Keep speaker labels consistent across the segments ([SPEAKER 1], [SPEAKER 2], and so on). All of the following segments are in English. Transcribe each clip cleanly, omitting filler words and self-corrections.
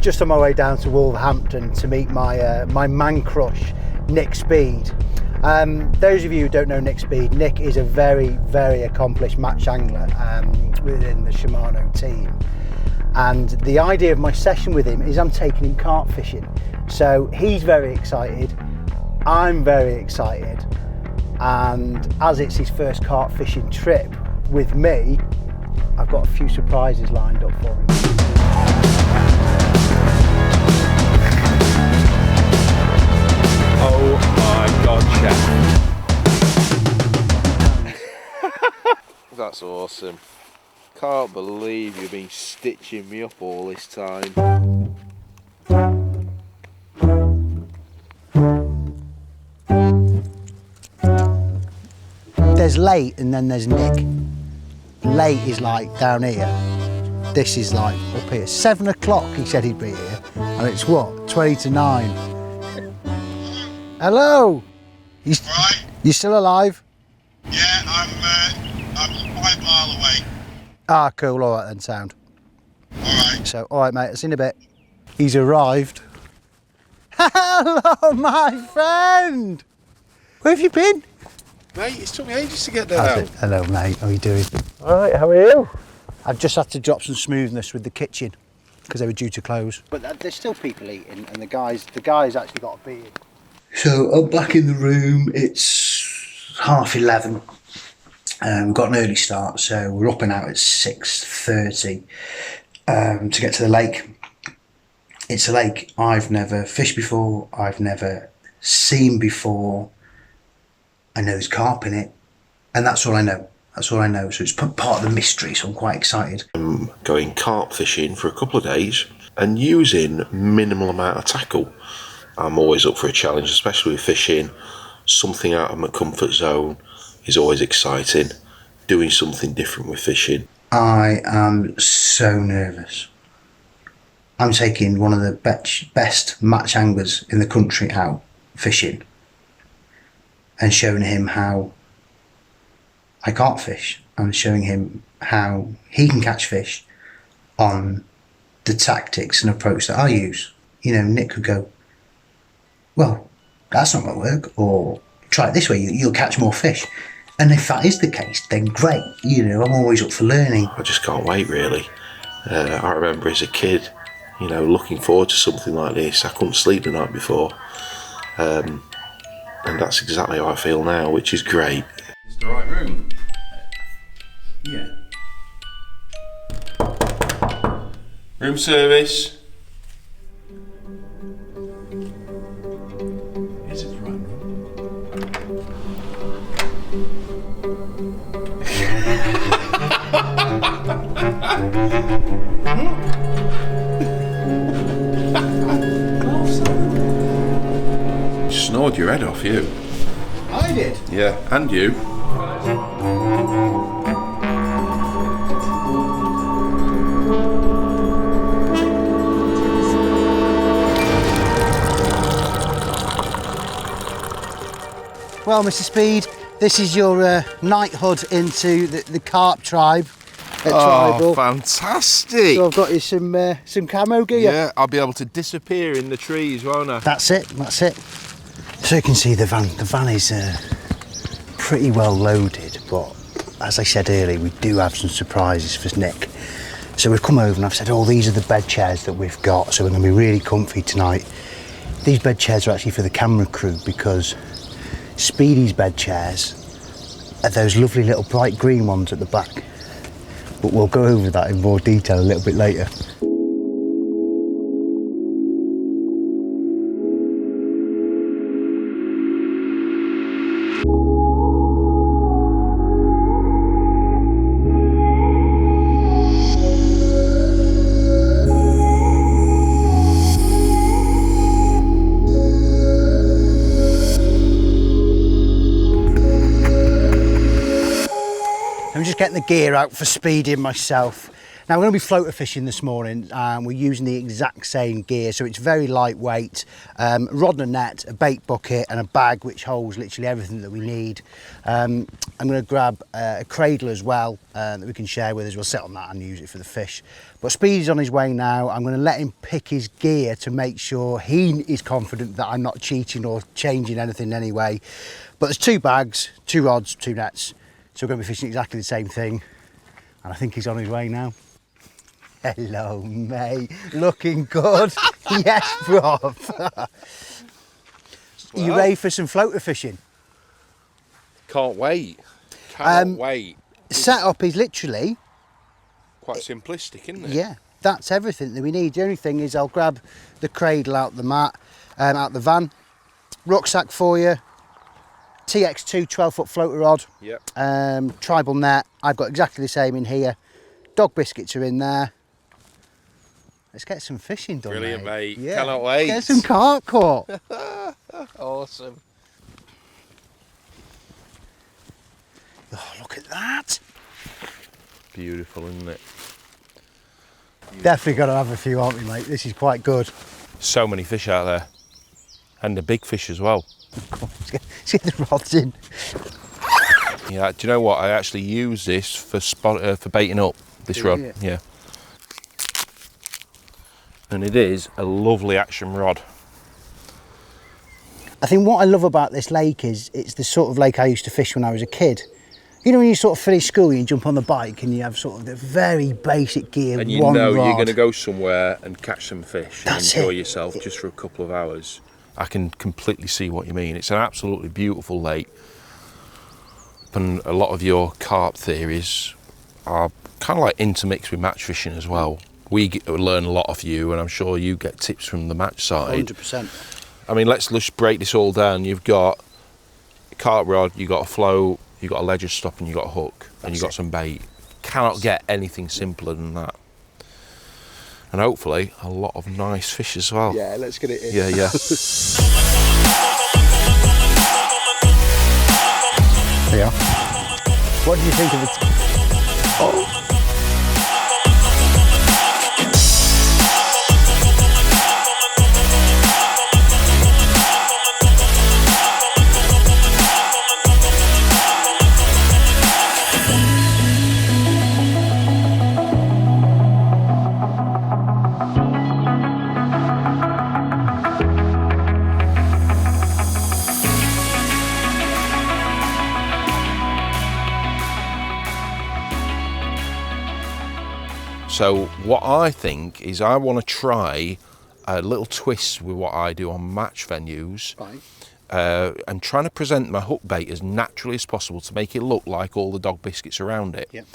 [SPEAKER 1] just on my way down to Wolverhampton to meet my my man crush, Nick Speed. Those of you who don't know Nick Speed, Nick is a very, very accomplished match angler within the Shimano team. And the idea of my session with him is I'm taking him carp fishing. So he's very excited, I'm very excited, and as it's his first carp fishing trip with me, I've got a few surprises lined up for him.
[SPEAKER 2] Oh my God, Chef. That's awesome. Can't believe you've been stitching me up all this time.
[SPEAKER 1] There's Late and then there's Nick. Late is like down here. This is like up here. 7 o'clock he said he'd be here. And it's what? 20 to 9. Hello?
[SPEAKER 3] Right.
[SPEAKER 1] You still alive?
[SPEAKER 3] Yeah, I'm 5 miles away.
[SPEAKER 1] Ah, cool. All right then, sound.
[SPEAKER 3] All right.
[SPEAKER 1] So, all right, mate. I'll see you in a bit. He's arrived. Hello, my friend. Where have you been?
[SPEAKER 2] Mate, it's took me ages to get there now.
[SPEAKER 1] Hello, mate. How are you doing?
[SPEAKER 2] All right, how are you?
[SPEAKER 1] I've just had to drop some smoothness with the kitchen because they were due to close. But there's still people eating, and the guy's actually got a beard. So I'm back in the room. It's 11:30. We've got an early start, so we're up and out at 6:30 to get to the lake. It's a lake I've never fished before. I've never seen before. I know there's carp in it, and that's all I know. That's all I know. So it's part of the mystery, so I'm quite excited.
[SPEAKER 4] I'm going carp fishing for a couple of days and using minimal amount of tackle. I'm always up for a challenge, especially with fishing. Something out of my comfort zone is always exciting. Doing something different with fishing.
[SPEAKER 1] I am so nervous. I'm taking one of the best match anglers in the country out fishing and showing him how I can't fish, and showing him how he can catch fish on the tactics and approach that I use. You know, Nick could go, well, that's not going to work, or try it this way, you'll catch more fish. And if that is the case, then great. You know, I'm always up for learning.
[SPEAKER 4] I just can't wait, really. I remember as a kid, you know, looking forward to something like this. I couldn't sleep the night before. And that's exactly how I feel now, which is great.
[SPEAKER 2] It's the right room. Yeah. Room service. Is it the right room? Snored your head off, you.
[SPEAKER 1] I did.
[SPEAKER 2] Yeah, and you.
[SPEAKER 1] Well, Mr. Speed, this is your knighthood into the carp tribe at Tribal.
[SPEAKER 2] Fantastic!
[SPEAKER 1] So I've got you some camo gear.
[SPEAKER 2] Yeah, I'll be able to disappear in the trees, won't I?
[SPEAKER 1] That's it, that's it. So you can see the van is pretty well loaded, but as I said earlier, we do have some surprises for Nick. So we've come over and I've said, oh, these are the bed chairs that we've got, so we're going to be really comfy tonight. These bed chairs are actually for the camera crew because Speedy's bed chairs are those lovely little bright green ones at the back. But we'll go over that in more detail a little bit later. I'm just getting the gear out for Speedy and myself. Now we're going to be floater fishing this morning, and we're using the exact same gear, so it's very lightweight. Rod and a net, a bait bucket and a bag which holds literally everything that we need. I'm going to grab a cradle as well that we can share with us. We'll sit on that and use it for the fish. But Speedy's on his way now. I'm going to let him pick his gear to make sure he is confident that I'm not cheating or changing anything anyway. But there's 2 bags, 2 rods, 2 nets, so we're going to be fishing exactly the same thing. And I think he's on his way now. Hello, mate. Looking good. Yes, bruv. Well, you ready for some floater fishing?
[SPEAKER 2] Can't wait. Can't wait.
[SPEAKER 1] Setup is literally...
[SPEAKER 2] quite simplistic, isn't it?
[SPEAKER 1] Yeah, that's everything that we need. The only thing is I'll grab the cradle out the mat, out the van, rucksack for you, TX2 12-foot floater rod,
[SPEAKER 2] yep.
[SPEAKER 1] Tribal net. I've got exactly the same in here. Dog biscuits are in there. Let's get some fishing done.
[SPEAKER 2] Brilliant, mate.
[SPEAKER 1] Yeah.
[SPEAKER 2] Cannot wait.
[SPEAKER 1] Get some carp caught.
[SPEAKER 2] Awesome.
[SPEAKER 1] Oh, look at that.
[SPEAKER 2] Beautiful, isn't it? Beautiful.
[SPEAKER 1] Definitely got to have a few, aren't we, mate? This is quite good.
[SPEAKER 2] So many fish out there. And the big fish as well.
[SPEAKER 1] Let's get the rods in.
[SPEAKER 2] Yeah, do you know what? I actually use this for baiting up this rod.
[SPEAKER 1] Yeah.
[SPEAKER 2] Yeah. And it is a lovely action rod.
[SPEAKER 1] I think what I love about this lake is it's the sort of lake I used to fish when I was a kid. You know, when you sort of finish school, you jump on the bike and you have sort of the very basic gear,
[SPEAKER 2] and you
[SPEAKER 1] one
[SPEAKER 2] know
[SPEAKER 1] rod.
[SPEAKER 2] You're going to go somewhere and catch some fish and
[SPEAKER 1] That's
[SPEAKER 2] enjoy
[SPEAKER 1] it.
[SPEAKER 2] yourself just for a couple of hours. I can completely see what you mean. It's an absolutely beautiful lake. And a lot of your carp theories are kind of like intermixed with match fishing as well. We learn a lot of you, and I'm sure you get tips from the match side.
[SPEAKER 1] 100%.
[SPEAKER 2] I mean, let's just break this all down. You've got a carp rod, you've got a float, you've got a ledger stop, and you've got a hook, and you've got some bait. Cannot get anything simpler than that. And hopefully a lot of nice fish as well.
[SPEAKER 1] Yeah, let's get it in.
[SPEAKER 2] Yeah, yeah.
[SPEAKER 1] There you are. What do you think of it? Oh.
[SPEAKER 2] So what I think is I want to try a little twist with what I do on match venues.
[SPEAKER 1] Right.
[SPEAKER 2] And trying to present my hook bait as naturally as possible to make it look like all the dog biscuits around it.
[SPEAKER 1] Yep.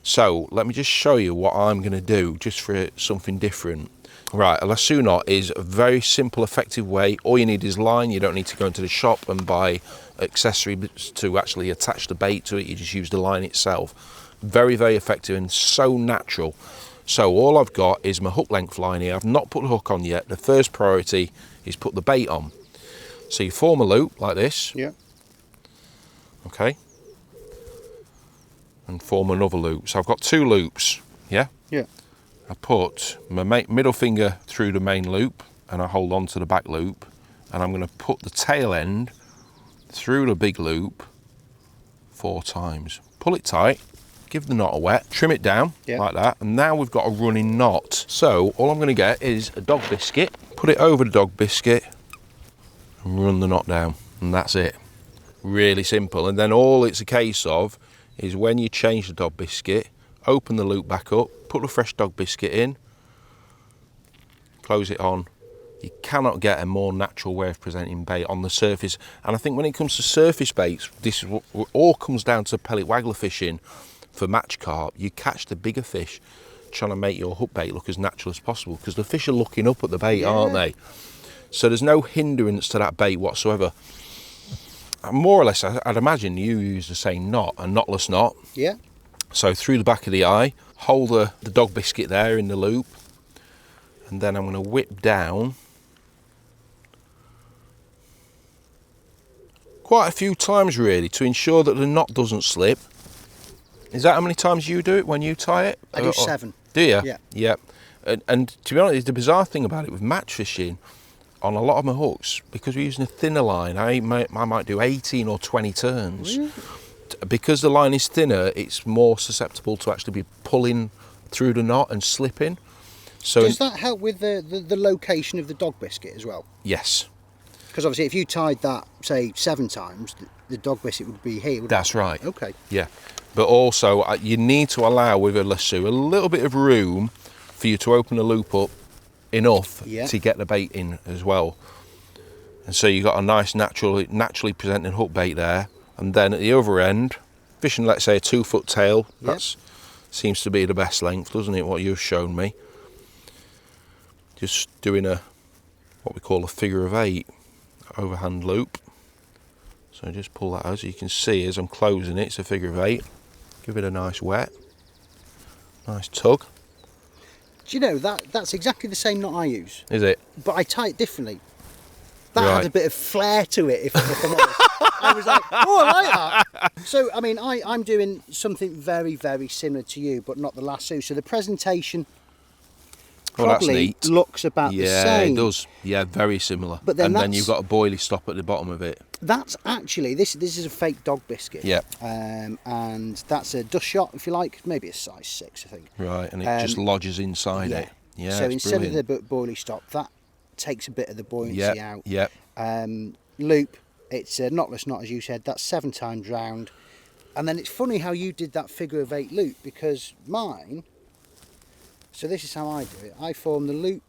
[SPEAKER 2] So let me just show you what I'm going to do just for something different. Right, a lasso knot is a very simple, effective way. All you need is line. You don't need to go into the shop and buy accessories to actually attach the bait to it. You just use the line itself. Very, very effective and so natural. So all I've got is my hook length line here. I've not put the hook on yet. The first priority is put the bait on. So you form a loop like this.
[SPEAKER 1] Yeah.
[SPEAKER 2] Okay. And form another loop. So I've got 2 loops. Yeah?
[SPEAKER 1] Yeah.
[SPEAKER 2] I put my middle finger through the main loop and I hold on to the back loop, and I'm going to put the tail end through the big loop 4 times. Pull it tight, give the knot a wet, trim it down like that, and now we've got a running knot. So all I'm going to get is a dog biscuit, put it over the dog biscuit and run the knot down, and that's it. Really simple. And then all it's a case of is when you change the dog biscuit, open the loop back up, put a fresh dog biscuit in, close it on. You cannot get a more natural way of presenting bait on the surface. And I think when it comes to surface baits, this is what all comes down to pellet waggler fishing for match carp. You catch the bigger fish trying to make your hook bait look as natural as possible, because the fish are looking up at the bait, aren't they? So there's no hindrance to that bait whatsoever. And more or less, I'd imagine you use the same knot, a knotless knot.
[SPEAKER 1] Yeah.
[SPEAKER 2] So through the back of the eye, hold the dog biscuit there in the loop, and then I'm going to whip down quite a few times really to ensure that the knot doesn't slip. Is that how many times you do it when you tie it?
[SPEAKER 1] I do 7.
[SPEAKER 2] Do you?
[SPEAKER 1] Yeah.
[SPEAKER 2] Yeah. And to be honest, the bizarre thing about it with match fishing, on a lot of my hooks, because we're using a thinner line, I might do 18 or 20 turns.
[SPEAKER 1] Really?
[SPEAKER 2] Because the line is thinner, it's more susceptible to actually be pulling through the knot and slipping. So
[SPEAKER 1] Does that help with the location of the dog biscuit as well?
[SPEAKER 2] yes.
[SPEAKER 1] Because obviously if you tied that, say, 7 times, the dog biscuit would be here, wouldn't
[SPEAKER 2] That's
[SPEAKER 1] it?
[SPEAKER 2] right.
[SPEAKER 1] Okay.
[SPEAKER 2] Yeah. But also, you need to allow with a lasso a little bit of room for you to open the loop up enough to get the bait in as well. And so you've got a nice naturally presenting hook bait there. And then at the other end, fishing, let's say, a 2-foot tail, that seems to be the best length, doesn't it, what you've shown me? Just doing what we call a figure of 8 overhand loop. So just pull that out so you can see as I'm closing it, it's a figure of 8. Give it a nice wet, nice tug.
[SPEAKER 1] Do you know, that's exactly the same knot I use.
[SPEAKER 2] Is it?
[SPEAKER 1] But I tie it differently. That
[SPEAKER 2] Right.
[SPEAKER 1] had a bit of flair to it, if I'm honest. I was like, oh, I like that. So, I mean, I'm doing something very, very similar to you, but not the lasso. So the presentation probably looks about the same.
[SPEAKER 2] Yeah, it does. Yeah, very similar.
[SPEAKER 1] But then
[SPEAKER 2] you've got a boilie stop at the bottom of it.
[SPEAKER 1] That's actually, this is a fake dog biscuit.
[SPEAKER 2] Yeah.
[SPEAKER 1] And that's a dust shot, if you like. Maybe a size 6, I think.
[SPEAKER 2] Right, and it just lodges inside it. Yeah,
[SPEAKER 1] so
[SPEAKER 2] it's
[SPEAKER 1] instead
[SPEAKER 2] brilliant.
[SPEAKER 1] of the boilie stop, that takes a bit of the buoyancy out.
[SPEAKER 2] Yeah.
[SPEAKER 1] Loop, it's a knotless knot, as you said. That's 7 times round. And then it's funny how you did that figure of 8 loop, because mine, so this is how I do it. I form the loop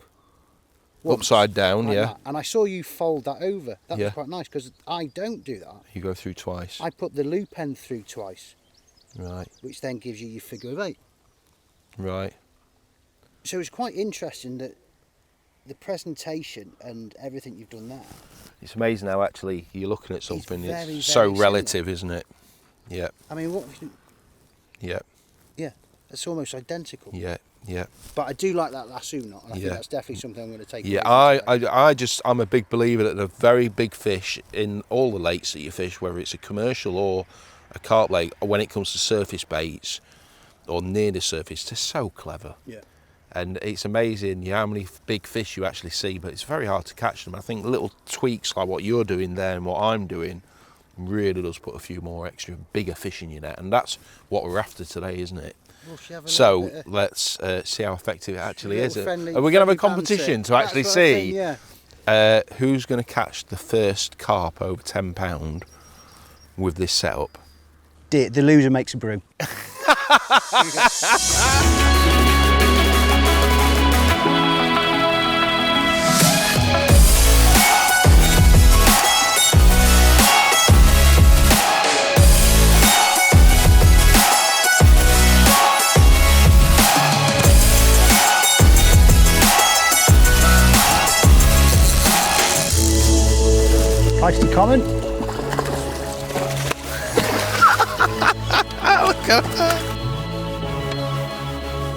[SPEAKER 1] once,
[SPEAKER 2] Upside down,
[SPEAKER 1] like
[SPEAKER 2] yeah.
[SPEAKER 1] that, and I saw you fold that over. That
[SPEAKER 2] Yeah.
[SPEAKER 1] was quite nice, because I don't do that.
[SPEAKER 2] You go through twice.
[SPEAKER 1] I put the loop end through twice,
[SPEAKER 2] Right,
[SPEAKER 1] which then gives you your figure of 8.
[SPEAKER 2] right.
[SPEAKER 1] So it's quite interesting that the presentation and everything you've done there.
[SPEAKER 2] It's amazing how actually you're looking at something.
[SPEAKER 1] very,
[SPEAKER 2] It's so
[SPEAKER 1] very
[SPEAKER 2] relative, isn't it? Yeah,
[SPEAKER 1] I mean,
[SPEAKER 2] yeah,
[SPEAKER 1] it's almost identical.
[SPEAKER 2] yeah, yeah.
[SPEAKER 1] But I do like that lasso knot, and I think
[SPEAKER 2] Yeah.
[SPEAKER 1] that's definitely something I'm going to take.
[SPEAKER 2] Yeah,
[SPEAKER 1] away from today.
[SPEAKER 2] I'm a big believer that the very big fish in all the lakes that you fish, whether it's a commercial or a carp lake, when it comes to surface baits or near the surface, they're so clever.
[SPEAKER 1] Yeah.
[SPEAKER 2] And it's amazing how many big fish you actually see, but it's very hard to catch them. I think little tweaks like what you're doing there and what I'm doing really does put a few more extra bigger fish in your net, and that's what we're after today, isn't it?
[SPEAKER 1] Well, should we have a
[SPEAKER 2] So
[SPEAKER 1] little bit of-
[SPEAKER 2] let's see how effective it actually
[SPEAKER 1] little
[SPEAKER 2] is.
[SPEAKER 1] friendly-
[SPEAKER 2] Are we going to have a
[SPEAKER 1] friendly
[SPEAKER 2] competition
[SPEAKER 1] banter?
[SPEAKER 2] to actually
[SPEAKER 1] That's what I
[SPEAKER 2] see
[SPEAKER 1] think, yeah.
[SPEAKER 2] who's going to catch the first carp over £10 with this setup?
[SPEAKER 1] The loser makes a brew. Feisty comment?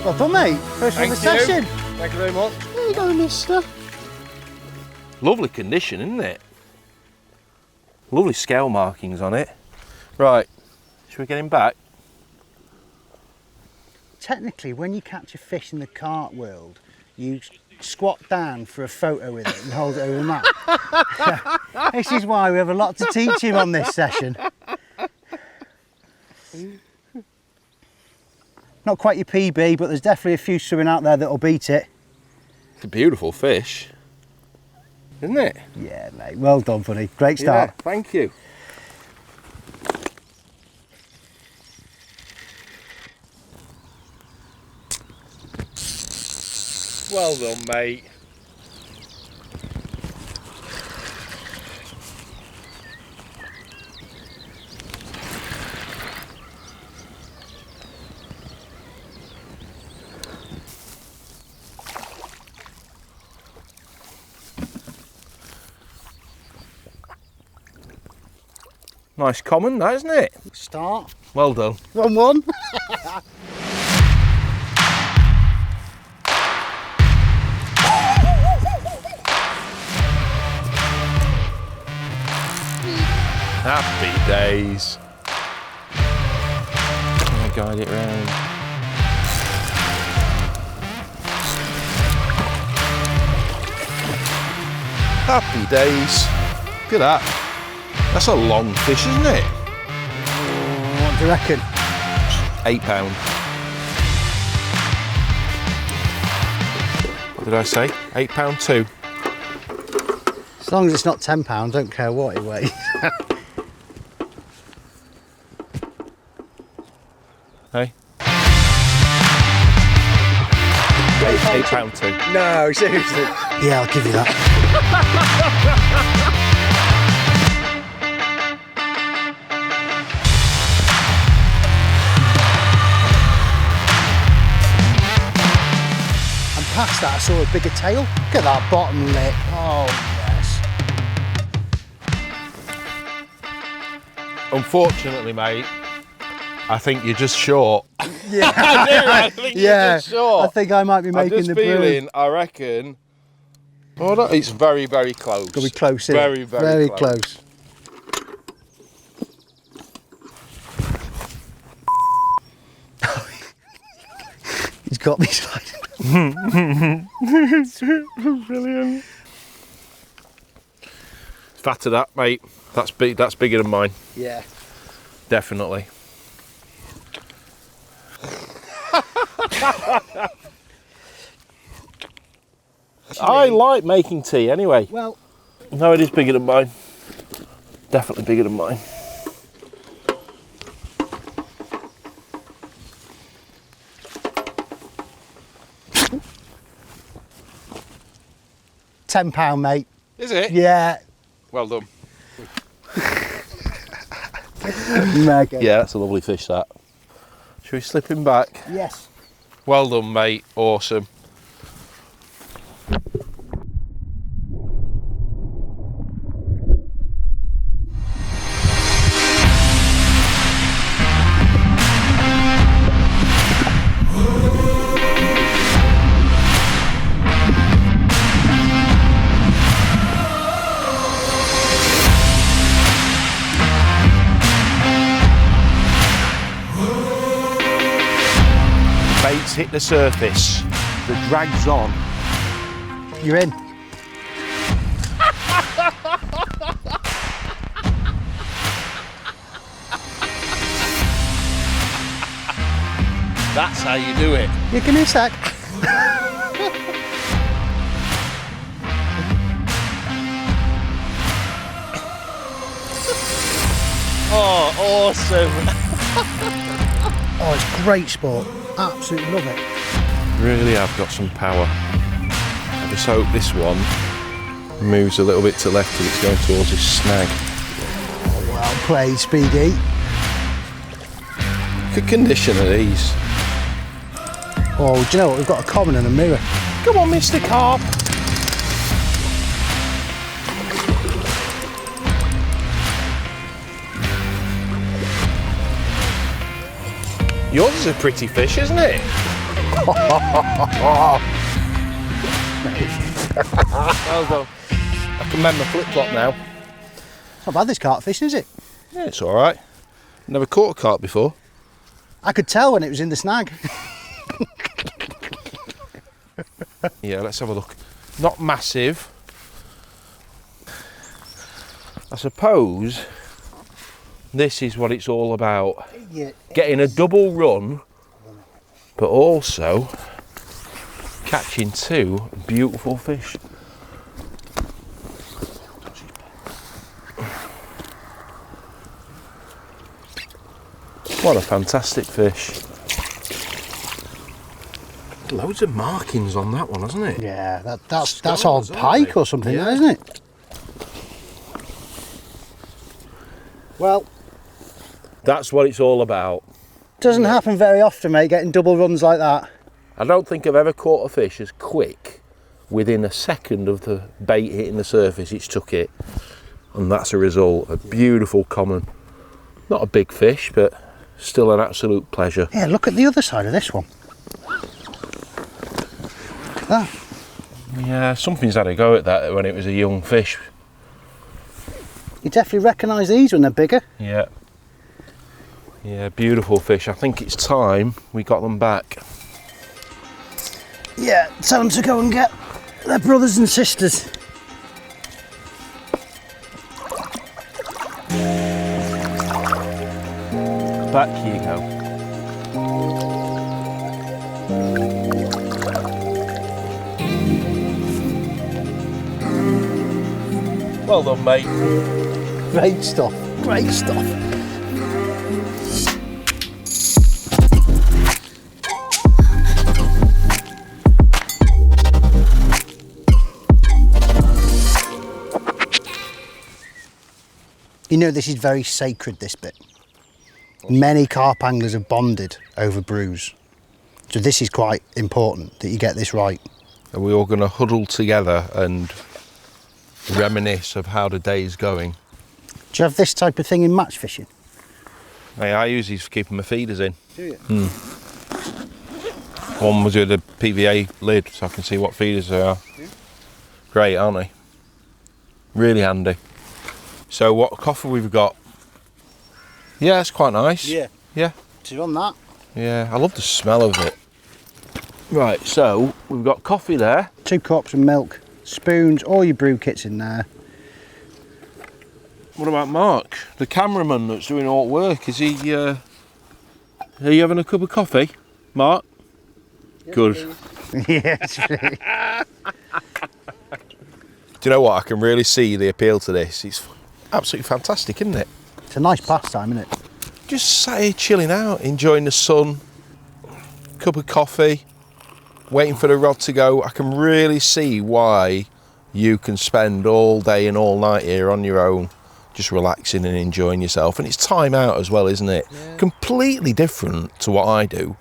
[SPEAKER 1] Well done, mate. First one of the session.
[SPEAKER 2] Thank you very much.
[SPEAKER 1] There you go, mister.
[SPEAKER 2] Lovely condition, isn't it? Lovely scale markings on it. Right, should we get him back?
[SPEAKER 1] Technically, when you catch a fish in the carp world, you squat down for a photo with it and hold it over the mat. This is why we have a lot to teach him on this session. Not quite your PB, but there's definitely a few swimming out there that'll beat it.
[SPEAKER 2] It's a beautiful fish, isn't it?
[SPEAKER 1] Yeah, mate. Well done, buddy. Great start.
[SPEAKER 2] Yeah, thank you. Well done, mate. Nice common, that, isn't it?
[SPEAKER 1] Start.
[SPEAKER 2] Well done.
[SPEAKER 1] 1-1.
[SPEAKER 2] Happy days. I'm gonna guide it round. Happy days. Look at that. That's a long fish, isn't it?
[SPEAKER 1] What do you reckon?
[SPEAKER 2] £8. What did I say? £8 too.
[SPEAKER 1] As long as it's not £10, don't care what it weighs.
[SPEAKER 2] Hey? £8 too.
[SPEAKER 1] No, seriously. Yeah, I'll give you that. And past that, I saw a bigger tail. Look at that bottom lip. Oh, yes.
[SPEAKER 2] Unfortunately, mate, I think you're just short.
[SPEAKER 1] Yeah.
[SPEAKER 2] I think you're just short.
[SPEAKER 1] I think I might be making the brew.
[SPEAKER 2] I reckon. Oh, no, it's very, very close.
[SPEAKER 1] Got to be close, isn't
[SPEAKER 2] Very,
[SPEAKER 1] it?
[SPEAKER 2] very
[SPEAKER 1] close. He's got me sliding.
[SPEAKER 2] Brilliant. Fatter that, mate. That's big. That's bigger than mine.
[SPEAKER 1] Yeah.
[SPEAKER 2] Definitely. I like making tea anyway.
[SPEAKER 1] Well,
[SPEAKER 2] No, it is bigger than mine. Definitely bigger than mine.
[SPEAKER 1] £10, mate.
[SPEAKER 2] Is it?
[SPEAKER 1] Yeah.
[SPEAKER 2] Well done.
[SPEAKER 1] Mega.
[SPEAKER 2] Yeah, that's a lovely fish, that. Should we slip him back?
[SPEAKER 1] Yes.
[SPEAKER 2] Well done, mate. Awesome. Bait's hit the surface. The drag's on.
[SPEAKER 1] You're in.
[SPEAKER 2] That's how you do it.
[SPEAKER 1] You give me a sec.
[SPEAKER 2] Oh, awesome.
[SPEAKER 1] Oh, it's great sport. Absolutely love it.
[SPEAKER 2] Really have got some power. I just hope this one moves a little bit to the left and it's going towards this snag.
[SPEAKER 1] Well played, Speedy.
[SPEAKER 2] Good condition of these.
[SPEAKER 1] Oh, do you know what? We've got a common and a mirror.
[SPEAKER 2] Come on, Mr. Carp. Yours is a pretty fish, isn't it? Well done. I can mend my flip-flop now.
[SPEAKER 1] It's not bad, this carp fishing, is it?
[SPEAKER 2] Yeah, it's all right. Never caught a carp before.
[SPEAKER 1] I could tell when it was in the snag.
[SPEAKER 2] Yeah, let's have a look. Not massive. I suppose this is what it's all about.
[SPEAKER 1] Yeah.
[SPEAKER 2] Getting a double run, but also catching two beautiful fish. What a fantastic fish. Loads of markings on that one, hasn't it?
[SPEAKER 1] Yeah, that's
[SPEAKER 2] Stars,
[SPEAKER 1] old
[SPEAKER 2] aren't
[SPEAKER 1] pike
[SPEAKER 2] they?
[SPEAKER 1] or something,
[SPEAKER 2] Yeah.
[SPEAKER 1] isn't it? Well,
[SPEAKER 2] That's what it's all about.
[SPEAKER 1] doesn't happen very often, mate, getting double runs like that.
[SPEAKER 2] I don't think I've ever caught a fish as quick within a second of the bait hitting the surface. It's took it, and that's a result. A beautiful common. Not a big fish, but still an absolute pleasure.
[SPEAKER 1] Yeah, look at the other side of this one. Look at that.
[SPEAKER 2] Yeah, something's had a go at that when it was a young fish.
[SPEAKER 1] You definitely recognise these when they're bigger.
[SPEAKER 2] Yeah. Yeah, beautiful fish. I think it's time we got them back.
[SPEAKER 1] Yeah, tell them to go and get their brothers and sisters.
[SPEAKER 2] back you go. Well done, mate.
[SPEAKER 1] Great stuff, great stuff. You know, this is very sacred, this bit. Many carp anglers have bonded over brews. So this is quite important that you get this right.
[SPEAKER 2] Are we all going to huddle together and reminisce of how the day's going?
[SPEAKER 1] Do you have this type of thing in match fishing?
[SPEAKER 2] Hey, I use these for keeping my feeders in.
[SPEAKER 1] Do you?
[SPEAKER 2] One was with a PVA lid so I can see what feeders they are.
[SPEAKER 1] Yeah.
[SPEAKER 2] Great, aren't they? Really handy. So what coffee we've got? Yeah, it's quite nice.
[SPEAKER 1] Yeah.
[SPEAKER 2] Yeah.
[SPEAKER 1] So on that.
[SPEAKER 2] Yeah, I love the smell of it. Right, so we've got coffee there.
[SPEAKER 1] 2 cups of milk, spoons, all your brew kits in there.
[SPEAKER 2] What about Mark, the cameraman that's doing all work? Is he, are you having a cup of coffee, Mark? Yes, good.
[SPEAKER 1] Yes.
[SPEAKER 2] Do you know what? I can really see the appeal to this. It's absolutely fantastic, isn't it?
[SPEAKER 1] It's a nice pastime, isn't it?
[SPEAKER 2] Just sat here chilling out, enjoying the sun, cup of coffee, waiting for the rod to go. I can really see why you can spend all day and all night here on your own, just relaxing and enjoying yourself. And it's time out as well, isn't it? Yeah. Completely different to what I do.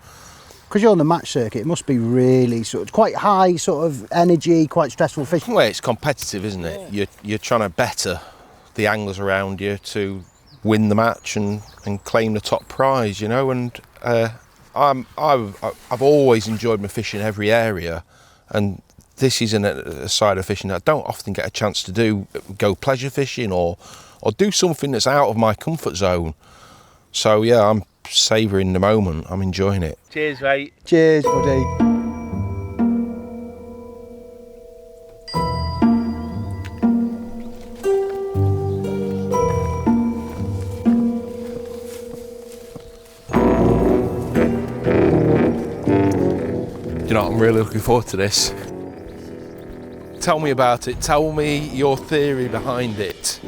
[SPEAKER 1] Because you're on the match circuit, it must be really sort of quite high sort of energy, quite stressful fishing.
[SPEAKER 2] Well, it's competitive, isn't it? Yeah. You're trying to better the anglers around you to win the match and claim the top prize, you know. And I've always enjoyed my fishing in every area, and this isn't a side of fishing that I don't often get a chance to do. Go pleasure fishing or do something that's out of my comfort zone. So yeah, I'm savouring the moment. I'm enjoying it. Cheers, mate.
[SPEAKER 1] Cheers, buddy.
[SPEAKER 2] You know, I'm really looking forward to this. Tell me about it. Tell me your theory behind it.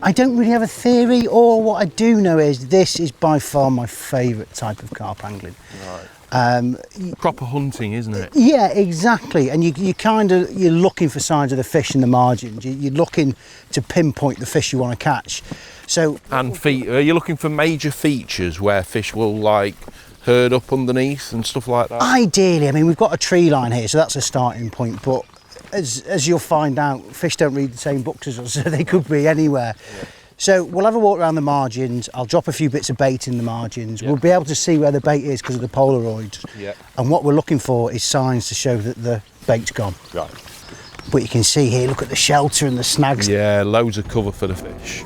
[SPEAKER 1] I don't really have a theory, or what I do know is this is by far my favourite type of carp angling.
[SPEAKER 2] Right. Proper hunting, isn't it?
[SPEAKER 1] Yeah, exactly. And you're looking for signs of the fish in the margins. You're looking to pinpoint the fish you want to catch. So.
[SPEAKER 2] And are you looking for major features where fish will like herd up underneath and stuff like that?
[SPEAKER 1] Ideally, I mean, we've got a tree line here, so that's a starting point. But as you'll find out, fish don't read the same books as us, so they could be anywhere. Yeah. So we'll have a walk around the margins. I'll drop a few bits of bait in the margins. Yeah. We'll be able to see where the bait is because of the Polaroids.
[SPEAKER 2] Yeah.
[SPEAKER 1] And what we're looking for is signs to show that the bait's gone.
[SPEAKER 2] Right.
[SPEAKER 1] But you can see here, look at the shelter and the snags.
[SPEAKER 2] Yeah, loads of cover for the fish.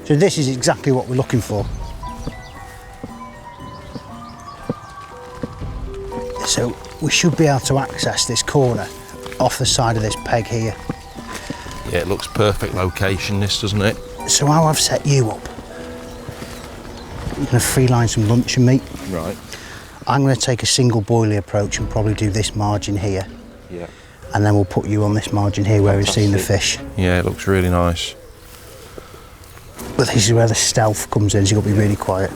[SPEAKER 1] So this is exactly what we're looking for. So we should be able to access this corner off the side of this peg here.
[SPEAKER 2] Yeah, it looks perfect location, this, doesn't it?
[SPEAKER 1] So how I've set you up, I'm going to free line some luncheon meat.
[SPEAKER 2] Right.
[SPEAKER 1] I'm going to take a single boilie approach and probably do this margin here.
[SPEAKER 2] Yeah.
[SPEAKER 1] And then we'll put you on this margin here where we're seeing the fish.
[SPEAKER 2] Yeah, it looks really nice.
[SPEAKER 1] But this is where the stealth comes in, so you've got to be really quiet.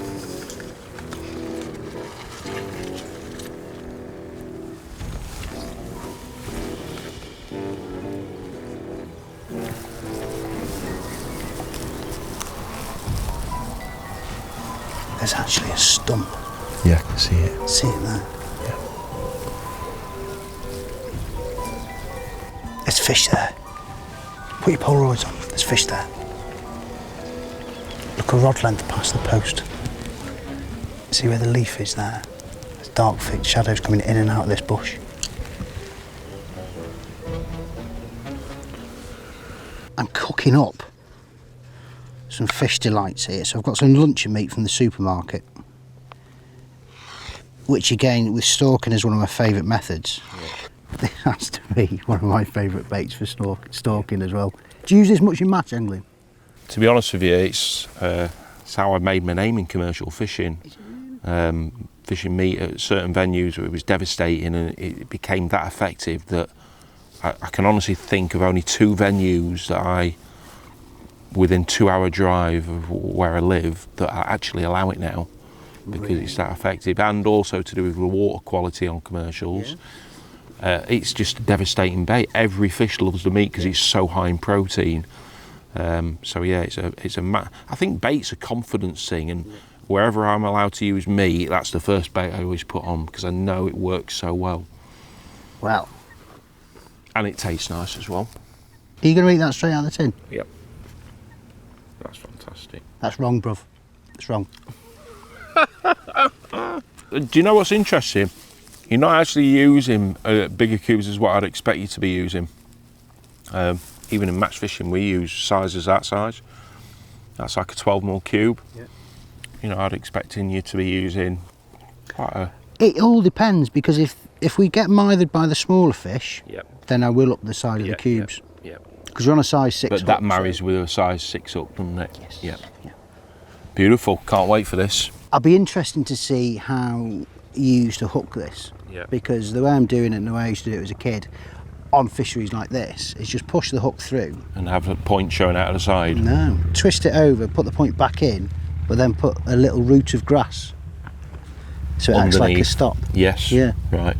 [SPEAKER 1] There's actually a stump.
[SPEAKER 2] Yeah, I can see it.
[SPEAKER 1] See it there?
[SPEAKER 2] Yeah.
[SPEAKER 1] There's fish there. Put your Polaroids on, there's fish there. Look a rod length past the post. See where the leaf is there? There's dark thick shadows coming in and out of this bush. I'm cooking up some fish delights here. So I've got some luncheon meat from the supermarket, which again with stalking is one of my favourite methods. Yeah. It has to be one of my favourite baits for stalking as well. Do you use this much in match angling?
[SPEAKER 2] To be honest with you, it's how I made my name in commercial fishing. Fishing meat at certain venues where it was devastating, and it became that effective that I can honestly think of only 2 venues that I, within 2-hour drive of where I live, that I actually allow it now, because it's that effective, and also to do with the water quality on commercials. It's just a devastating bait. Every fish loves the meat because it's so high in protein. So yeah, I think bait's a confidence thing, and wherever I'm allowed to use meat, that's the first bait I always put on because I know it works so well.
[SPEAKER 1] Well.
[SPEAKER 2] And it tastes nice as well.
[SPEAKER 1] Are you going to eat that straight out of the tin?
[SPEAKER 2] Yep. That's fantastic.
[SPEAKER 1] That's wrong, bruv. It's wrong.
[SPEAKER 2] Do you know what's interesting? You're not actually using bigger cubes as what I'd expect you to be using. Even in match fishing, we use sizes that size. That's like a 12mm cube.
[SPEAKER 1] Yep.
[SPEAKER 2] You know, I'd expecting you to be using quite a...
[SPEAKER 1] It all depends, because if we get mithered by the smaller fish,
[SPEAKER 2] Yep.
[SPEAKER 1] then I will up the size of the cubes.
[SPEAKER 2] Yeah.
[SPEAKER 1] Because we're on a size 6
[SPEAKER 2] But
[SPEAKER 1] hook,
[SPEAKER 2] that marries with a size 6 hook, doesn't it?
[SPEAKER 1] Yes.
[SPEAKER 2] Yep.
[SPEAKER 1] Yeah.
[SPEAKER 2] Beautiful. Can't wait for this.
[SPEAKER 1] I'll be interested to see how you used to hook this.
[SPEAKER 2] Yeah.
[SPEAKER 1] Because the way I'm doing it and the way I used to do it as a kid on fisheries like this is just push the hook through.
[SPEAKER 2] And have a point showing out of the side.
[SPEAKER 1] No. Twist it over, put the point back in, but then put a little root of grass. So it acts like a
[SPEAKER 2] Underneath.
[SPEAKER 1] stop.
[SPEAKER 2] Yes.
[SPEAKER 1] Yeah.
[SPEAKER 2] Right.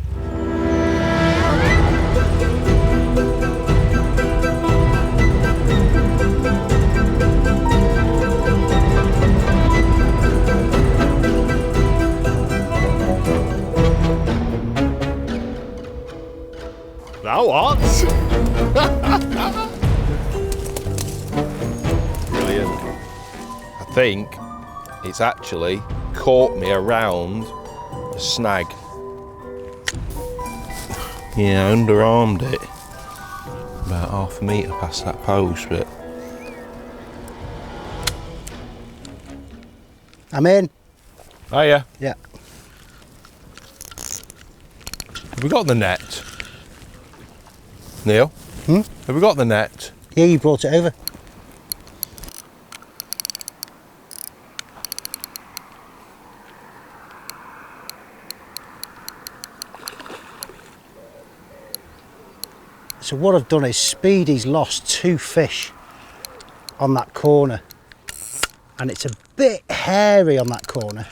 [SPEAKER 2] Now what? Brilliant. I think it's actually caught me around a snag. Yeah, underarmed it. About half a metre past that post, but...
[SPEAKER 1] I'm in.
[SPEAKER 2] Oh yeah.
[SPEAKER 1] Yeah.
[SPEAKER 2] Have we got the net? Neil? Have we got the net?
[SPEAKER 1] Yeah, you brought it over. So what I've done is Speedy's lost 2 fish on that corner, and it's a bit hairy on that corner.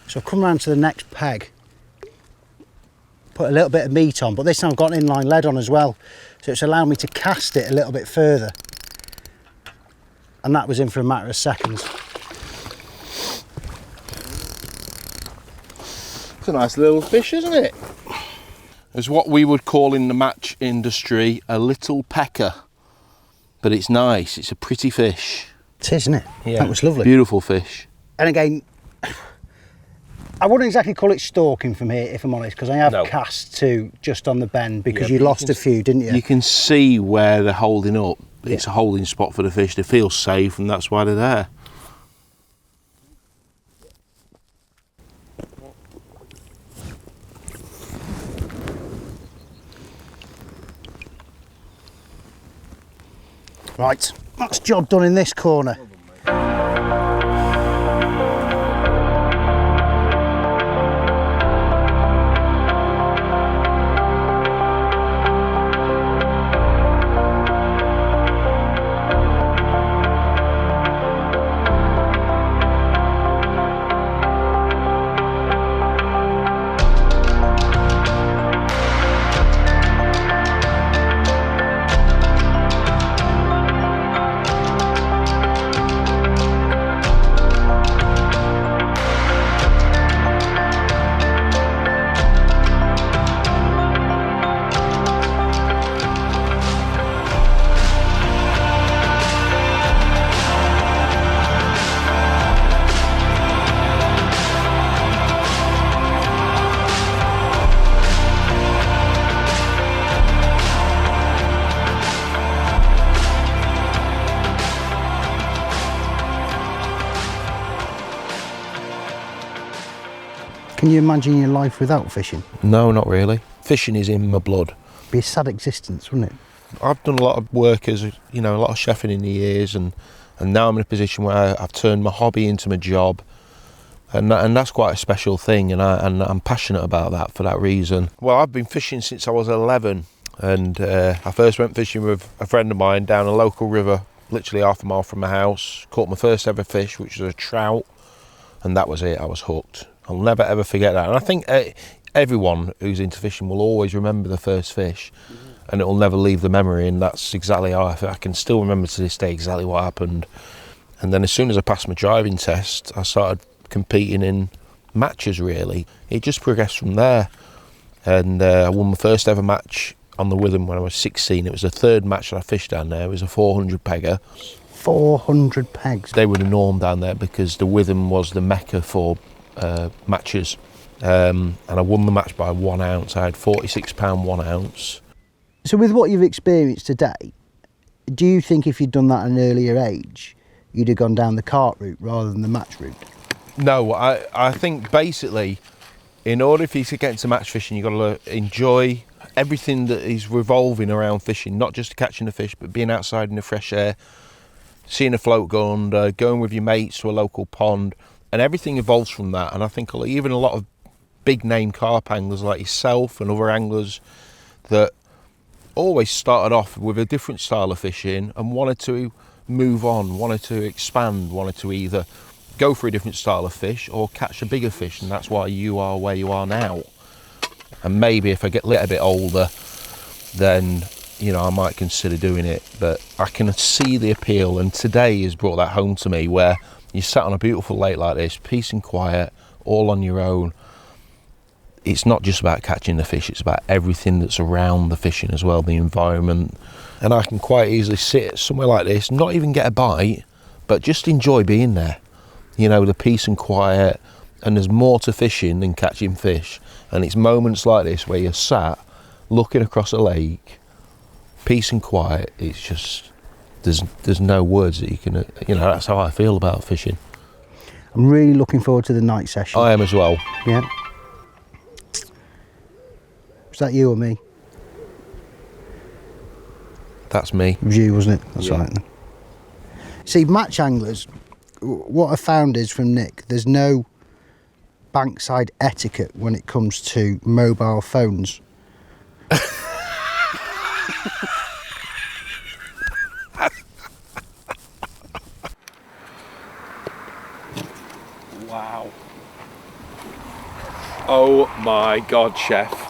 [SPEAKER 1] So I've come round to the next peg, put a little bit of meat on, but this time I've got an inline lead on as well, so it's allowed me to cast it a little bit further, and that was in for a matter of seconds.
[SPEAKER 2] It's a nice little fish, isn't it? It's what we would call in the match industry a little pecker, but it's nice. It's a pretty fish.
[SPEAKER 1] It is, isn't it?
[SPEAKER 2] Yeah,
[SPEAKER 1] That was lovely.
[SPEAKER 2] Beautiful fish.
[SPEAKER 1] And again, I wouldn't exactly call it stalking from here, if I'm honest, because I have cast 2 just on the bend, because you lost a few, didn't you?
[SPEAKER 2] You can see where they're holding up. It's a holding spot for the fish. They feel safe, and that's why they're there.
[SPEAKER 1] Right, that's job done in this corner. Can you imagine your life without fishing?
[SPEAKER 2] No, not really. Fishing is in my blood.
[SPEAKER 1] Be a sad existence, wouldn't it?
[SPEAKER 2] I've done a lot of work as, you know, a lot of chefing in the years, and now I'm in a position where I've turned my hobby into my job, and that's quite a special thing, and I'm passionate about that for that reason. Well, I've been fishing since I was 11, and I first went fishing with a friend of mine down a local river, literally half a mile from my house. Caught my first ever fish, which was a trout, and that was it. I was hooked. I'll never ever forget that. And I think everyone who's into fishing will always remember the first fish, and it will never leave the memory. And that's exactly how I can still remember to this day exactly what happened. And then as soon as I passed my driving test, I started competing in matches. Really, it just progressed from there. And I won my first ever match on the Witham when I was 16. It was the third match that I fished down there. It was a 400 pegger.
[SPEAKER 1] 400 pegs.
[SPEAKER 2] They were the norm down there because the Witham was the mecca for matches. And I won the match by 1 ounce. I had £46 1 ounce.
[SPEAKER 1] So with what you've experienced today, do you think if you'd done that at an earlier age, you'd have gone down the cart route rather than the match route?
[SPEAKER 2] No, I think basically, in order for you to get into match fishing, you've got to enjoy everything that is revolving around fishing, not just catching the fish, but being outside in the fresh air, seeing a float go under, going with your mates to a local pond, and everything evolves from that. And I think even a lot of big name carp anglers like yourself and other anglers that always started off with a different style of fishing and wanted to move on, wanted to expand, wanted to either go for a different style of fish or catch a bigger fish, and that's why you are where you are now. And maybe if I get a little bit older, then, you know, I might consider doing it, but I can see the appeal, and today has brought that home to me, where you sat on a beautiful lake like this, peace and quiet, all on your own. It's not just about catching the fish, it's about everything that's around the fishing as well, the environment. And I can quite easily sit somewhere like this, not even get a bite, but just enjoy being there. You know, the peace and quiet, and there's more to fishing than catching fish. And it's moments like this where you're sat looking across a lake, peace and quiet. It's just, there's no words that you can, you know, that's how I feel about fishing.
[SPEAKER 1] I'm really looking forward to the night session.
[SPEAKER 2] I am as well.
[SPEAKER 1] Yeah. Was that you or me?
[SPEAKER 2] That's me.
[SPEAKER 1] It was you, wasn't it? That's
[SPEAKER 2] Yeah.
[SPEAKER 1] right. See, match anglers, what I found is from Nick, there's no bankside etiquette when it comes to mobile phones.
[SPEAKER 2] Wow. Oh my God, chef.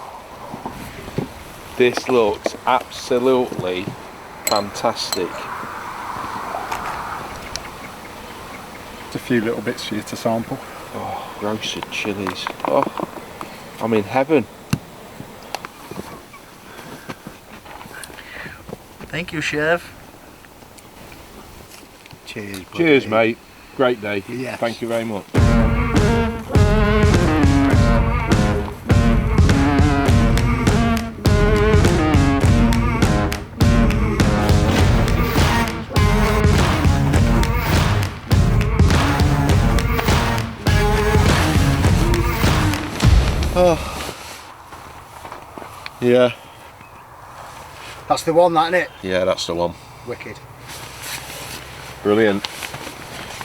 [SPEAKER 2] This looks absolutely fantastic.
[SPEAKER 5] Just a few little bits for you to sample.
[SPEAKER 2] Oh, roasted chilies. Oh, I'm in heaven.
[SPEAKER 1] Thank you, chef. Cheers, buddy.
[SPEAKER 2] Cheers, mate. Great day.
[SPEAKER 1] Yes.
[SPEAKER 2] Thank you very much. Oh. Yeah.
[SPEAKER 1] That's the one, that, isn't it?
[SPEAKER 2] Yeah, that's the one.
[SPEAKER 1] Wicked.
[SPEAKER 2] Brilliant.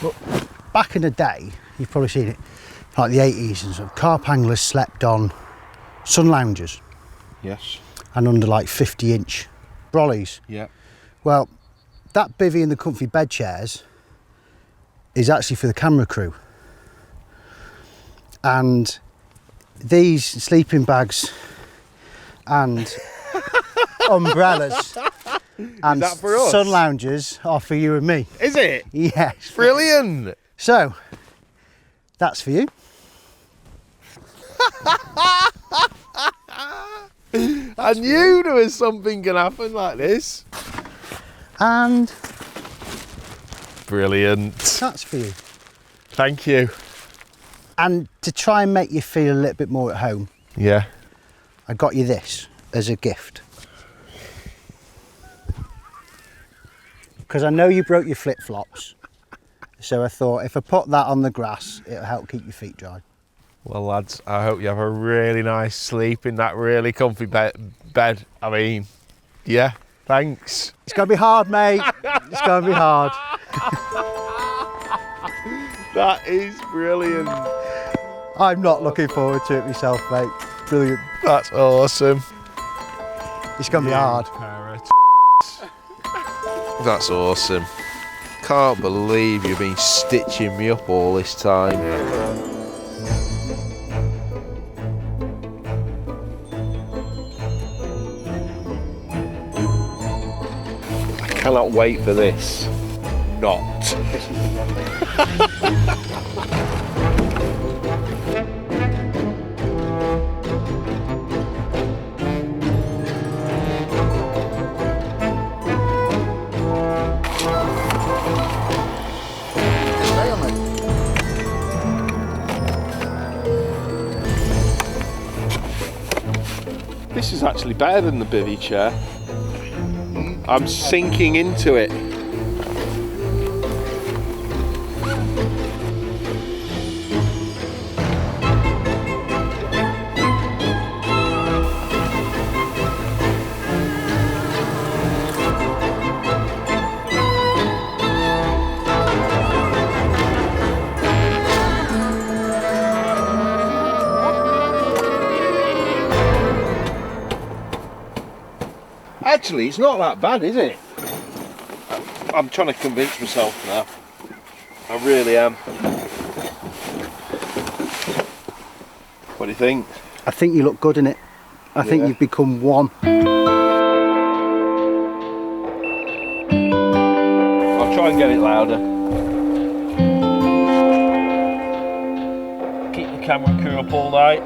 [SPEAKER 1] Look, back in the day, you've probably seen it, like the 80s and stuff, carp anglers slept on sun loungers
[SPEAKER 2] Yes.
[SPEAKER 1] and under like 50-inch brollies.
[SPEAKER 2] Yeah.
[SPEAKER 1] Well, that bivvy and the comfy bed chairs is actually for the camera crew. And these sleeping bags and umbrellas and
[SPEAKER 2] that for us?
[SPEAKER 1] sun loungers are for you and me.
[SPEAKER 2] Is it?
[SPEAKER 1] Yes.
[SPEAKER 2] Brilliant.
[SPEAKER 1] So, that's for you.
[SPEAKER 2] I knew there was something going to happen like this.
[SPEAKER 1] And
[SPEAKER 2] Brilliant.
[SPEAKER 1] that's for you.
[SPEAKER 2] Thank you.
[SPEAKER 1] And to try and make you feel a little bit more at home,
[SPEAKER 2] Yeah.
[SPEAKER 1] I got you this as a gift. Because I know you broke your flip-flops. So I thought if I put that on the grass, it'll help keep your feet dry.
[SPEAKER 2] Well, lads, I hope you have a really nice sleep in that really comfy bed. I mean, yeah. Thanks.
[SPEAKER 1] It's going to be hard, mate. It's going to be hard.
[SPEAKER 2] That is brilliant.
[SPEAKER 1] I'm not looking forward to it myself, mate. Brilliant.
[SPEAKER 2] That's awesome.
[SPEAKER 1] It's going to be hard.
[SPEAKER 2] That's awesome. Can't believe you've been stitching me up all this time. I cannot wait for this. Not. This is actually better than the bivvy chair. I'm sinking into it. Actually, it's not that bad, is it? I'm trying to convince myself now. I really am. What do you think?
[SPEAKER 1] I think you look good in it. I think you've become one.
[SPEAKER 2] I'll try and get it louder. Keep the camera crew up all night.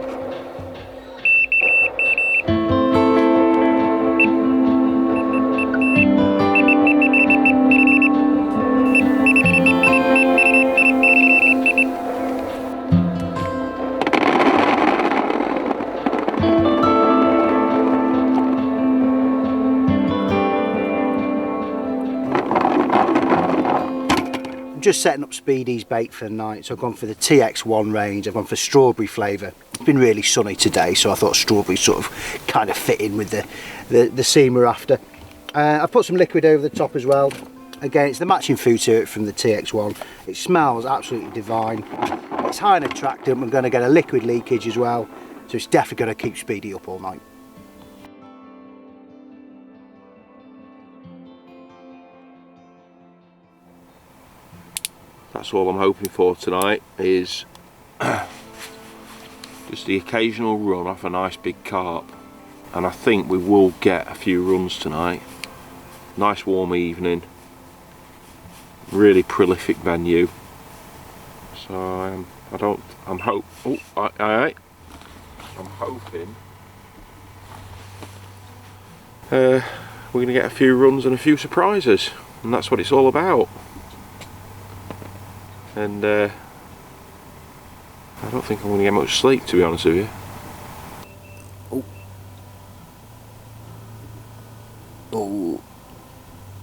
[SPEAKER 1] Just setting up Speedy's bait for the night, so I've gone for the TX1 range. I've gone for strawberry flavour. It's been really sunny today, so I thought strawberry sort of kind of fit in with the scene we're after. I've put some liquid over the top as well. Again, it's the matching food to it from the TX1. It smells absolutely divine. It's high in attractant. I'm going to get a liquid leakage as well, so it's definitely going to keep Speedy up all night.
[SPEAKER 2] That's all I'm hoping for tonight, is just the occasional run off a nice big carp. And I think we will get a few runs tonight. Nice warm evening, really prolific venue. So I'm hoping we're going to get a few runs and a few surprises, and that's what it's all about. And I don't think I'm going to get much sleep, to be honest with you.
[SPEAKER 1] Oh,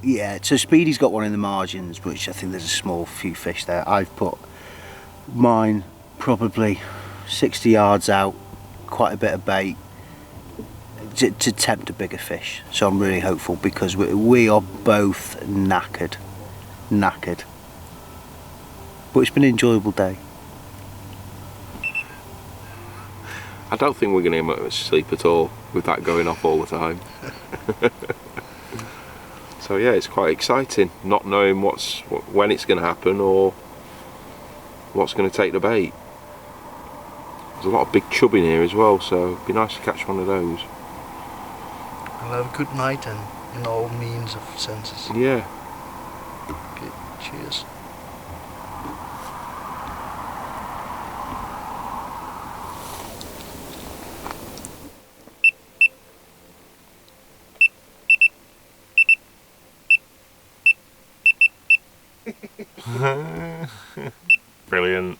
[SPEAKER 1] yeah, so Speedy's got one in the margins, which I think there's a small few fish there. I've put mine probably 60 yards out, quite a bit of bait to tempt a bigger fish. So I'm really hopeful, because we are both knackered. But it's been an enjoyable day.
[SPEAKER 2] I don't think we're going to get much sleep at all with that going off all the time. So yeah, it's quite exciting, not knowing when it's going to happen or what's going to take the bait. There's a lot of big chub in here as well, so it'd be nice to catch one of those.
[SPEAKER 1] I'll have a good night and in all means of senses.
[SPEAKER 2] Yeah.
[SPEAKER 1] Okay, cheers.
[SPEAKER 2] Brilliant.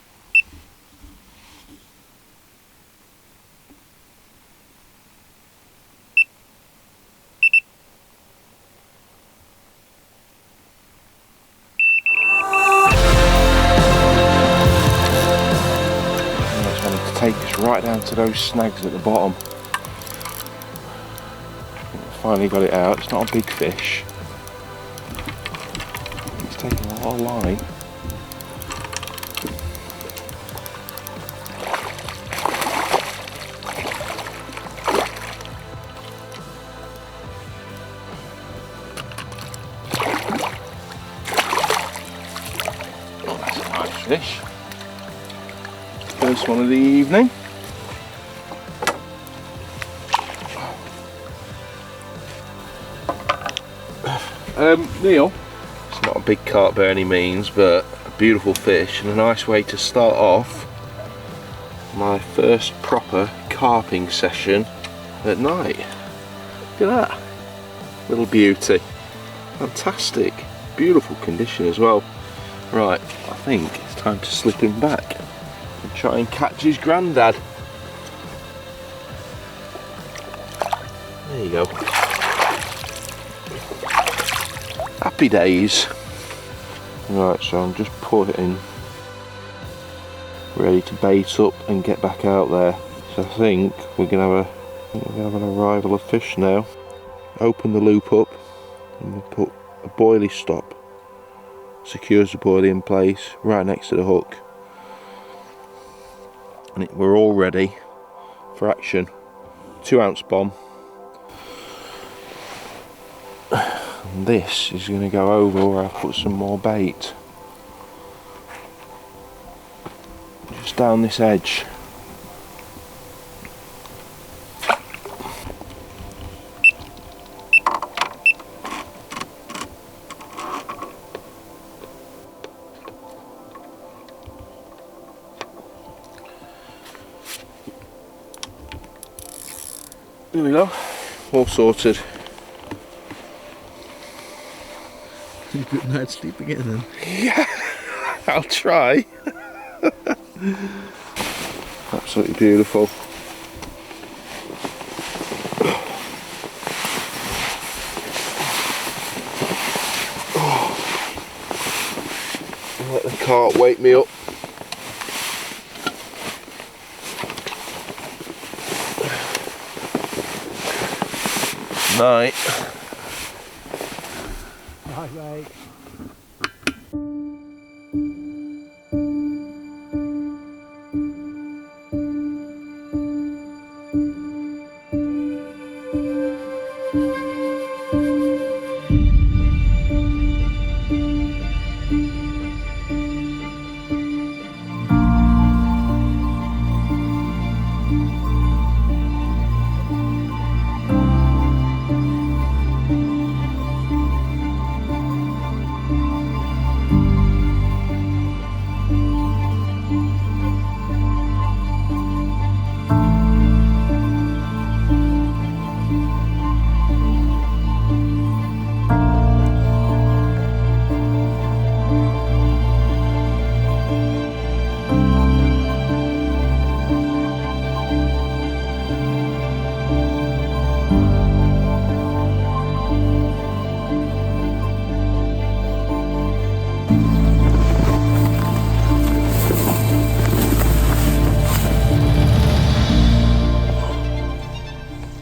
[SPEAKER 2] I just wanted to take us right down to those snags at the bottom. finally got it out. It's not a big fish. It's taking a lot of line. Oh, that's a nice fish. First one of the evening. Neil, it's not a big carp by any means, but a beautiful fish and a nice way to start off my first proper carping session at night. Look at that, little beauty, fantastic, beautiful condition as well. Right, I think it's time to slip him back and try and catch his granddad. There you go. Happy days. Right, so I'm just putting ready to bait up and get back out there. So I think we're gonna have an arrival of fish now. Open the loop up and we'll put a boilie stop. Secures the boilie in place right next to the hook. And we're all ready for action. 2 ounce bomb. And this is going to go over where I put some more bait. Just down this edge. There we go, all sorted.
[SPEAKER 6] Good night's sleep again then.
[SPEAKER 2] Yeah, I'll try. Absolutely beautiful. Let the cart wake me up. Night.
[SPEAKER 1] Right, mate.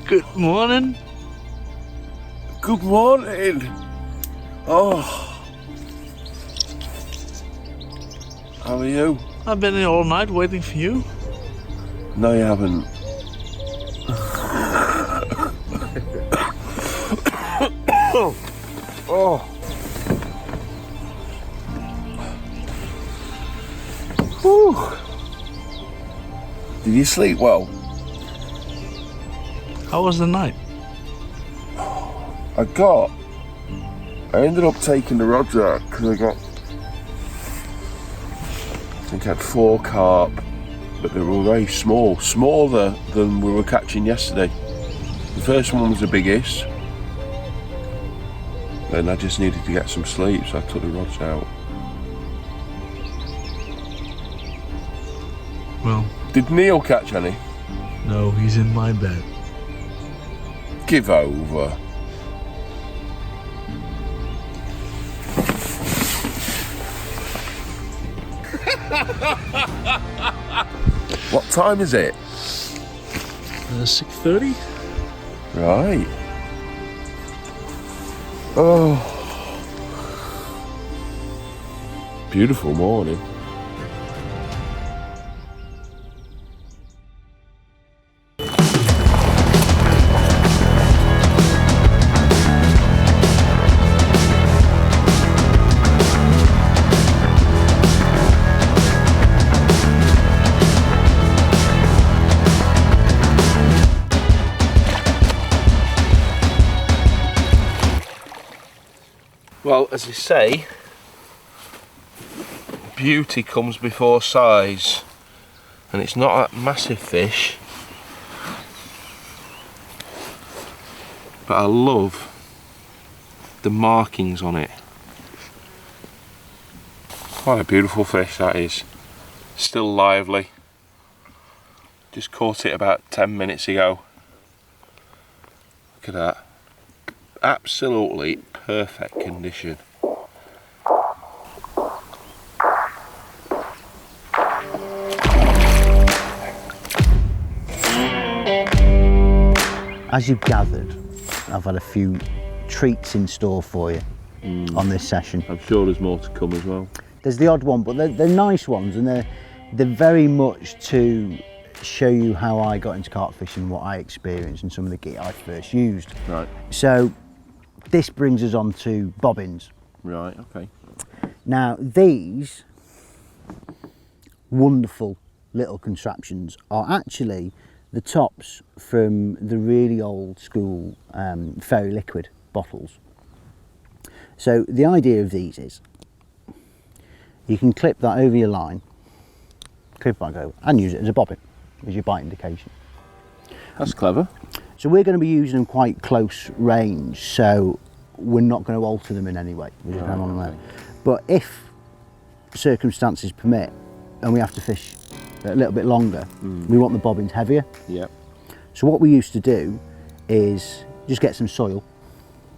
[SPEAKER 6] Good morning.
[SPEAKER 2] Good morning. Oh. How are you?
[SPEAKER 6] I've been here all night waiting for you.
[SPEAKER 2] No, you haven't. Oh. Whew. Did you sleep well?
[SPEAKER 6] How was the night?
[SPEAKER 2] I ended up taking the rods out because I think I had 4 carp, but they were very small, smaller than we were catching yesterday. The first one was the biggest, and I just needed to get some sleep, so I took the rods out.
[SPEAKER 6] Well,
[SPEAKER 2] Did Neil catch any?
[SPEAKER 6] no, he's in my bed.
[SPEAKER 2] Give over. What time is it?
[SPEAKER 6] 6:30?
[SPEAKER 2] Right. Oh, beautiful morning. Well, as they say, beauty comes before size, and it's not a massive fish, but I love the markings on it. What a beautiful fish that is. Still lively. Just caught it about 10 minutes ago. Look at that. Absolutely perfect condition.
[SPEAKER 1] As you've gathered, I've had a few treats in store for you on this session.
[SPEAKER 2] I'm sure there's more to come as well.
[SPEAKER 1] There's the odd one, but they're nice ones, and they're very much to show you how I got into carp fishing, what I experienced, and some of the gear I first used.
[SPEAKER 2] Right.
[SPEAKER 1] So this brings us on to bobbins.
[SPEAKER 2] Right, okay.
[SPEAKER 1] Now these wonderful little contraptions are actually the tops from the really old school fairy liquid bottles. So the idea of these is you can clip that over your line, clip back over, and use it as a bobbin, as your bite indication.
[SPEAKER 2] That's clever.
[SPEAKER 1] So we're going to be using them quite close range, so we're not going to alter them in any way. We're just going on there. But if circumstances permit and we have to fish a little bit longer, we want the bobbins heavier.
[SPEAKER 2] Yep.
[SPEAKER 1] So what we used to do is just get some soil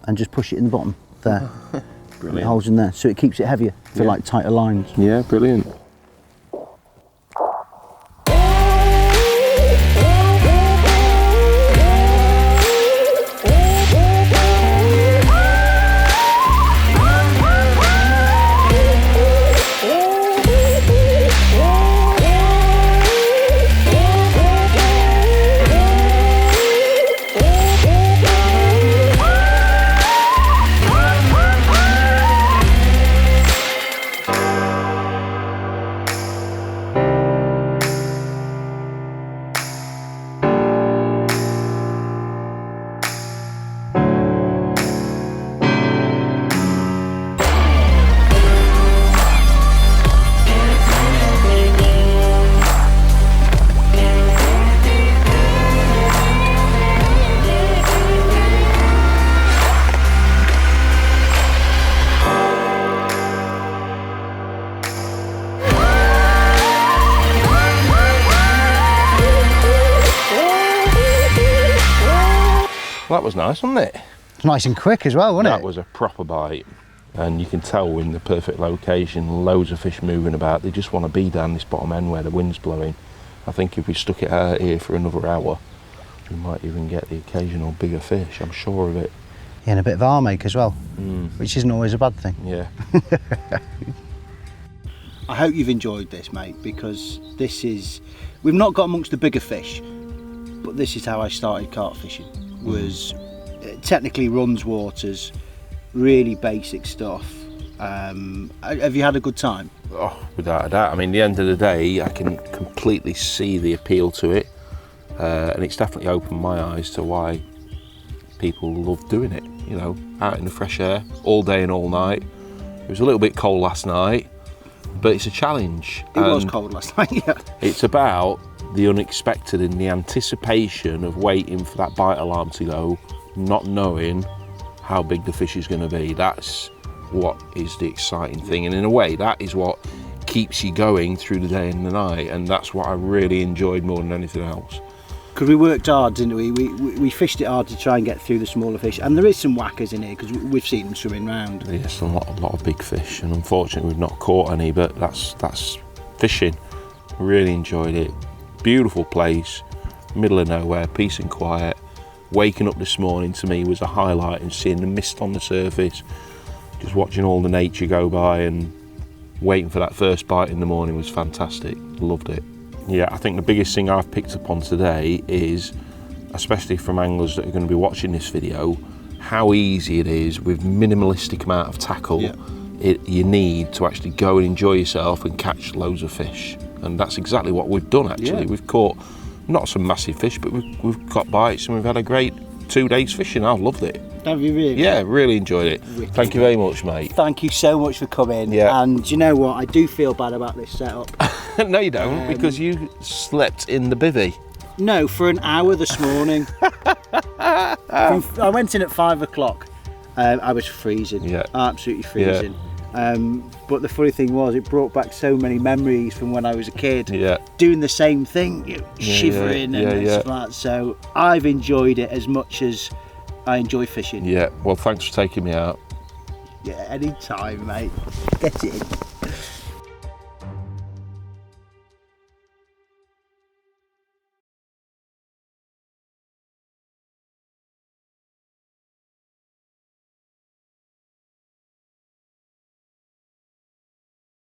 [SPEAKER 1] and just push it in the bottom there.
[SPEAKER 2] Brilliant.
[SPEAKER 1] It holds in there, so it keeps it heavier for like tighter lines.
[SPEAKER 2] Yeah, brilliant. Well, that was nice, wasn't it?
[SPEAKER 1] It's nice and quick as well, wasn't it?
[SPEAKER 2] That was a proper bite, and you can tell we're in the perfect location, loads of fish moving about. They just want to be down this bottom end where the wind's blowing. I think if we stuck it out here for another hour, we might even get the occasional bigger fish, I'm sure of it.
[SPEAKER 1] Yeah, and a bit of armake as well, which isn't always a bad thing.
[SPEAKER 2] Yeah.
[SPEAKER 1] I hope you've enjoyed this, mate, because we've not got amongst the bigger fish, but this is how I started carp fishing. Was technically runs waters, really basic stuff. Have you had a good time?
[SPEAKER 2] Oh, without a doubt. I mean, at the end of the day, I can completely see the appeal to it, and it's definitely opened my eyes to why people love doing it. You know, out in the fresh air, all day and all night. It was a little bit cold last night, but it's a challenge.
[SPEAKER 1] It was cold last night, yeah.
[SPEAKER 2] It's about the unexpected and the anticipation of waiting for that bite alarm to go, not knowing how big the fish is going to be. That's what is the exciting thing, and in a way that is what keeps you going through the day and the night, and that's what I really enjoyed more than anything else.
[SPEAKER 1] Because we worked hard, didn't we? We fished it hard to try and get through the smaller fish, and there is some whackers in here because we've seen them swimming round.
[SPEAKER 2] Yes, a lot of big fish, and unfortunately we've not caught any, but that's fishing. Really enjoyed it. Beautiful place, middle of nowhere, peace and quiet, waking up this morning to me was a highlight, and seeing the mist on the surface, just watching all the nature go by and waiting for that first bite in the morning was fantastic. Loved it. Yeah, I think the biggest thing I've picked up on today is, especially from anglers that are going to be watching this video, how easy it is with minimalistic amount of tackle you need to actually go and enjoy yourself and catch loads of fish. And that's exactly what we've done actually.
[SPEAKER 1] Yeah.
[SPEAKER 2] We've caught not some massive fish, but we've got bites and we've had a great 2 days fishing. I've loved it.
[SPEAKER 1] Have you really?
[SPEAKER 2] Yeah, really enjoyed it.
[SPEAKER 1] Wicked.
[SPEAKER 2] Thank you very much, mate.
[SPEAKER 1] Thank you so much for coming.
[SPEAKER 2] Yeah.
[SPEAKER 1] And you know what? I do feel bad about this setup.
[SPEAKER 2] No, you don't, because you slept in the bivvy.
[SPEAKER 1] No, for an hour this morning. I went in at 5 o'clock. I was freezing.
[SPEAKER 2] Yeah.
[SPEAKER 1] Absolutely freezing. But the funny thing was, it brought back so many memories from when I was a kid.
[SPEAKER 2] Yeah.
[SPEAKER 1] Doing the same thing, shivering and stuff like that. So I've enjoyed it as much as I enjoy fishing.
[SPEAKER 2] Yeah, well, thanks for taking me out.
[SPEAKER 1] Yeah, any time, mate. Get it in.